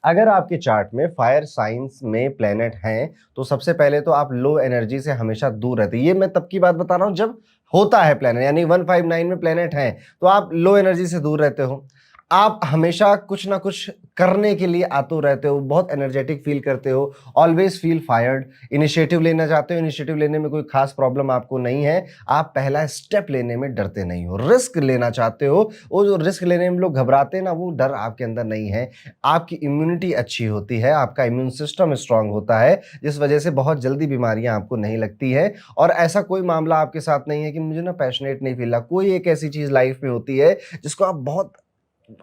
अगर आपके चार्ट में फायर साइंस में प्लेनेट हैं तो सबसे पहले तो आप लो एनर्जी से हमेशा दूर रहते हैं। ये मैं तब की बात बता रहा हूं जब होता है प्लेनेट, यानी 159 में प्लेनेट हैं तो आप लो एनर्जी से दूर रहते हो। आप हमेशा कुछ ना कुछ करने के लिए आतुर रहते हो, बहुत एनर्जेटिक फील करते हो, ऑलवेज फील फायर्ड। इनिशिएटिव लेना चाहते हो, इनिशिएटिव लेने में कोई खास प्रॉब्लम आपको नहीं है। आप पहला स्टेप लेने में डरते नहीं हो, रिस्क लेना चाहते हो। वो जो रिस्क लेने में लोग घबराते हैं ना, वो डर आपके अंदर नहीं है। आपकी इम्यूनिटी अच्छी होती है, आपका इम्यून सिस्टम स्ट्रांग होता है, जिस वजह से बहुत जल्दी बीमारियां आपको नहीं लगती है। और ऐसा कोई मामला आपके साथ नहीं है कि मुझे ना पैशनेट नहीं फील रहा। कोई एक ऐसी चीज लाइफ में होती है जिसको आप बहुत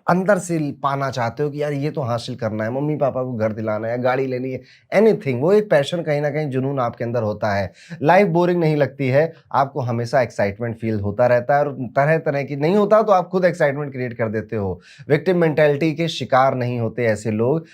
अंदर से पाना चाहते हो कि यार ये तो हासिल करना है, मम्मी पापा को घर दिलाना है, गाड़ी लेनी है, एनीथिंग। वो एक पैशन, कहीं ना कहीं जुनून आपके अंदर होता है। लाइफ बोरिंग नहीं लगती है, आपको हमेशा एक्साइटमेंट फील होता रहता है, और तरह तरह की नहीं होता तो आप खुद एक्साइटमेंट क्रिएट कर देते हो। विक्टिम मेंटेलिटी के शिकार नहीं होते ऐसे लोग।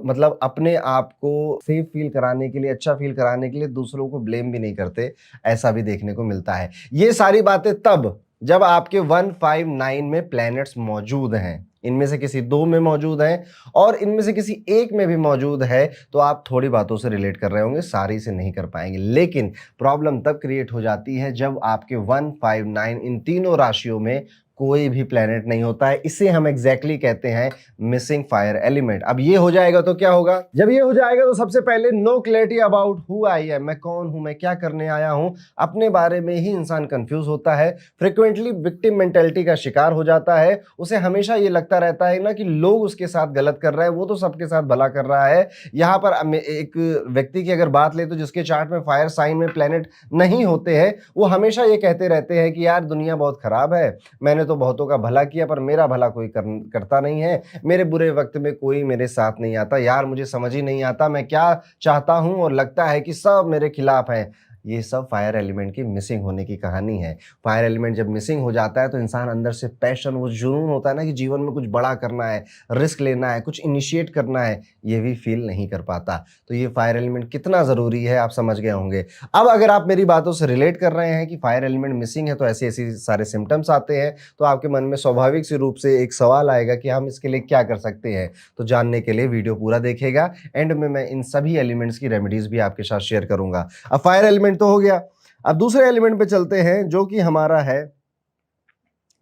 मतलब अपने आप को सेफ फील कराने के लिए, अच्छा फील कराने के लिए दूसरों को ब्लेम भी नहीं करते, ऐसा भी देखने को मिलता है। ये सारी बातें तब जब आपके 159 में प्लैनेट्स मौजूद हैं, इनमें से किसी दो में मौजूद हैं और इनमें से किसी एक में भी मौजूद है, तो आप थोड़ी बातों से रिलेट कर रहे होंगे, सारी से नहीं कर पाएंगे। लेकिन प्रॉब्लम तब क्रिएट हो जाती है जब आपके 159 इन तीनों राशियों में कोई भी प्लेनेट नहीं होता है। इसे हम एग्जैक्टली कहते हैं मिसिंग फायर एलिमेंट। अब ये हो जाएगा तो क्या होगा? जब ये हो जाएगा तो सबसे पहले no clarity about who I am, मैं कौन हूं, मैं क्या करने आया हूं, अपने बारे में ही इंसान कंफ्यूज होता है। फ्रिक्वेंटली विक्टिम मेंटेलिटी का शिकार हो जाता है। उसे हमेशा ये लगता रहता है ना कि लोग उसके साथ गलत कर रहे हैं, वो तो सबके साथ भला कर रहा है। यहाँ पर एक व्यक्ति की अगर बात ले तो जिसके चार्ट में फायर साइन में प्लेनेट नहीं होते हैं, वो हमेशा ये कहते रहते हैं कि यार दुनिया बहुत खराब है, मैंने तो बहुतों का भला किया पर मेरा भला कोई करता नहीं है, मेरे बुरे वक्त में कोई मेरे साथ नहीं आता, यार मुझे समझ ही नहीं आता मैं क्या चाहता हूं और लगता है कि सब मेरे खिलाफ हैं। ये सब फायर एलिमेंट की मिसिंग होने की कहानी है। फायर एलिमेंट जब मिसिंग हो जाता है तो इंसान अंदर से पैशन, वो जुनून होता है ना कि जीवन में कुछ बड़ा करना है, रिस्क लेना है, कुछ इनिशिएट करना है, ये भी फील नहीं कर पाता। तो ये फायर एलिमेंट कितना जरूरी है आप समझ गए होंगे। अब अगर आप मेरी बातों से रिलेट कर रहे हैं कि फायर एलिमेंट मिसिंग है तो ऐसे ऐसे सारे सिम्टम्स आते हैं, तो आपके मन में स्वाभाविक सी रूप से एक सवाल आएगा कि हम इसके लिए क्या कर सकते हैं। तो जानने के लिए वीडियो पूरा देखिएगा, एंड में मैं इन सभी एलिमेंट्स की रेमेडीज भी आपके साथ शेयर करूंगा। अब फायर एलिमेंट तो हो गया, अब दूसरे एलिमेंट पे चलते हैं जो कि हमारा है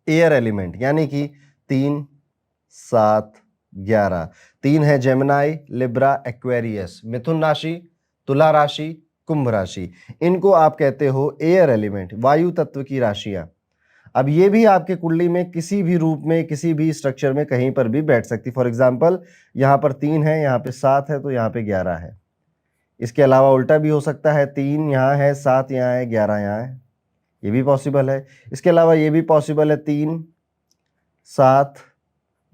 एयर एलिमेंट, यानी कि 3 7 11। 3 है जेमिनाई, लिब्रा, एक्वेरियस, मिथुन राशि, तुला राशि, कुंभ राशि। इनको आप कहते हो एयर एलिमेंट, वायु तत्व की राशियां। अब ये भी आपके कुंडली में किसी भी रूप में, किसी भी स्ट्रक्चर में कहीं पर भी बैठ सकती। फॉर एग्जाम्पल यहाँ पर 3 है, यहाँ पे 7 है, तो यहाँ पे 11 है। इसके अलावा उल्टा भी हो सकता है, 3 यहाँ है, 7 यहाँ है, 11 यहाँ है, ये भी पॉसिबल है। इसके अलावा ये भी पॉसिबल है, 3 7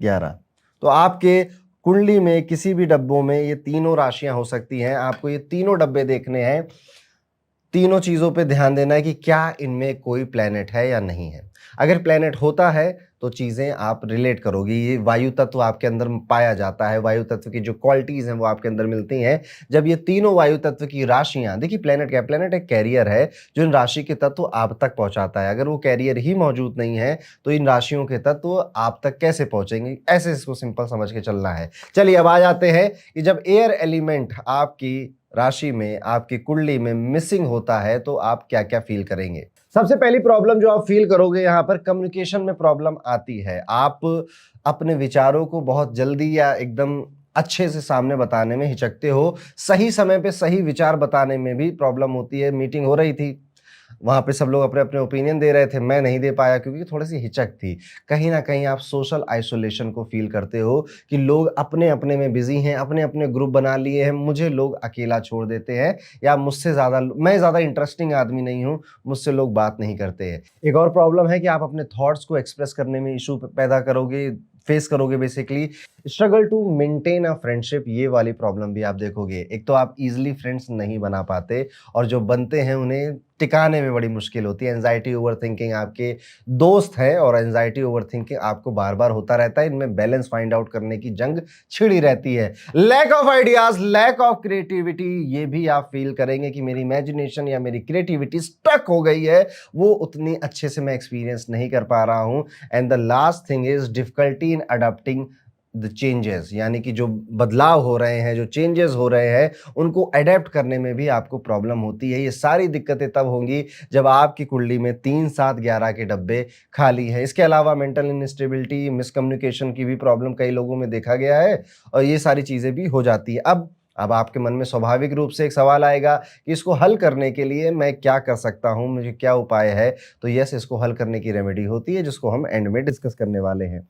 11। तो आपके कुंडली में किसी भी डब्बों में ये तीनों राशियां हो सकती हैं। आपको ये तीनों डब्बे देखने हैं, तीनों चीजों पे ध्यान देना है कि क्या इनमें कोई प्लेनेट है या नहीं है। अगर प्लेनेट होता है तो चीजें आप रिलेट करोगे। ये वायु तत्व आपके अंदर पाया जाता है, वायु तत्व की जो क्वालिटीज हैं वो आपके अंदर मिलती हैं जब ये तीनों वायु तत्व की राशियां, देखिए प्लेनेट क्या, प्लेनेट एक कैरियर है जो इन राशि के तत्व आप तक पहुंचाता है। अगर वो कैरियर ही मौजूद नहीं है तो इन राशियों के तत्व आप तक कैसे पहुंचेंगे, ऐसे इसको सिंपल समझ के चलना है। चलिए अब आ जाते हैं कि जब एयर एलिमेंट आपकी राशि में, आपकी कुंडली में मिसिंग होता है तो आप क्या क्या फील करेंगे। सबसे पहली प्रॉब्लम जो आप फील करोगे, यहां पर कम्युनिकेशन में प्रॉब्लम आती है। आप अपने विचारों को बहुत जल्दी या एकदम अच्छे से सामने बताने में हिचकते हो, सही समय पे सही विचार बताने में भी प्रॉब्लम होती है। मीटिंग हो रही थी, वहां पे सब लोग अपने अपने ओपिनियन दे रहे थे, मैं नहीं दे पाया क्योंकि थोड़ी सी हिचक थी। कहीं ना कहीं आप सोशल आइसोलेशन को फील करते हो कि लोग अपने अपने में बिजी हैं, अपने अपने ग्रुप बना लिए हैं, मुझे लोग अकेला छोड़ देते हैं, या मुझसे ज़्यादा, मैं ज़्यादा इंटरेस्टिंग आदमी नहीं हूँ, मुझसे लोग बात नहीं करते हैं। एक और प्रॉब्लम है कि आप अपने थॉट्स को एक्सप्रेस करने में इशू पैदा करोगे, फेस करोगे। Basically struggle to maintain a friendship, ये वाली प्रॉब्लम भी आप देखोगे। एक तो आप इजीली फ्रेंड्स नहीं बना पाते, और जो बनते हैं उन्हें टिकाने में बड़ी मुश्किल होती है। एंजाइटी ओवर थिंकिंग आपके दोस्त है, और एंजाइटी ओवर थिंकिंग आपको बार बार होता रहता है। इनमें बैलेंस फाइंड आउट करने की जंग छिड़ी रहती है। Lack of ideas, lack of creativity, ये भी आप फील करेंगे कि मेरी इमेजिनेशन या मेरी क्रिएटिविटी स्टक हो गई है, वो उतनी अच्छे से मैं एक्सपीरियंस नहीं कर पा रहा हूं। And the last thing is difficulty in adopting the changes, यानी कि जो बदलाव हो रहे हैं, जो चेंजेस हो रहे हैं, उनको अडैप्ट करने में भी आपको प्रॉब्लम होती है। ये सारी दिक्कतें तब होंगी जब आपकी कुंडली में 3, 7, 11 के डब्बे खाली हैं। इसके अलावा मेंटल इनस्टेबिलिटी, मिसकम्युनिकेशन की भी प्रॉब्लम कई लोगों में देखा गया है और ये सारी चीज़ें भी हो जाती हैं। अब आपके मन में स्वाभाविक रूप से एक सवाल आएगा कि इसको हल करने के लिए मैं क्या कर सकता हूँ? मुझे क्या उपाय है? तो यस, इसको हल करने की रेमेडी होती है जिसको हम एंड में डिस्कस करने वाले हैं।